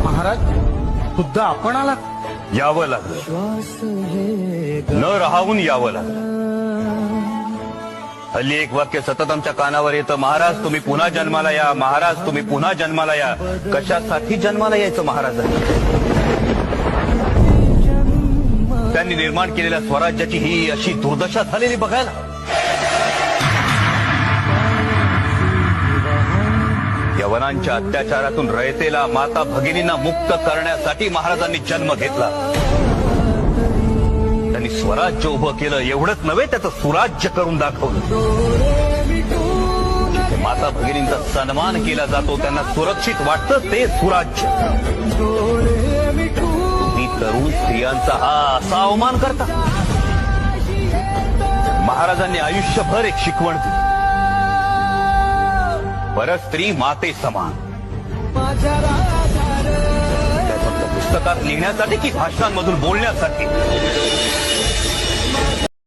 महाराज खुद्द आपण आलात? यावं लागलं, न राहून यावं लागलं. हल्ली एक वाक्य सतत आमच्या कानावर येतं, महाराज तुम्ही पुन्हा जन्माला या, महाराज तुम्ही पुन्हा जन्माला या. कशासाठी जन्माला यायचं महाराजांनी? त्यांनी निर्माण केलेल्या स्वराज्याची ही अशी दुर्दशा झालेली बघायला. यवनांच्या अत्याचारातून रयतेला, माता भगिनींना मुक्त करण्यासाठी महाराजांनी जन्म घेतला. त्यांनी स्वराज्य उभं केलं, एवढंच नव्हे त्याचं सुराज्य करून दाखवलं. माता भगिनींचा सन्मान केला जातो, त्यांना सुरक्षित वाटतं ते सुराज्य. तुम्ही तरुण स्त्रियांचा हा असा अवमान करता. महाराजांनी आयुष्यभर एक शिकवण दिली, परस्त्री माते समान. त्या फक्त पुस्तकात लिहिण्यासाठी की भाषणांमधून बोलण्यासाठी?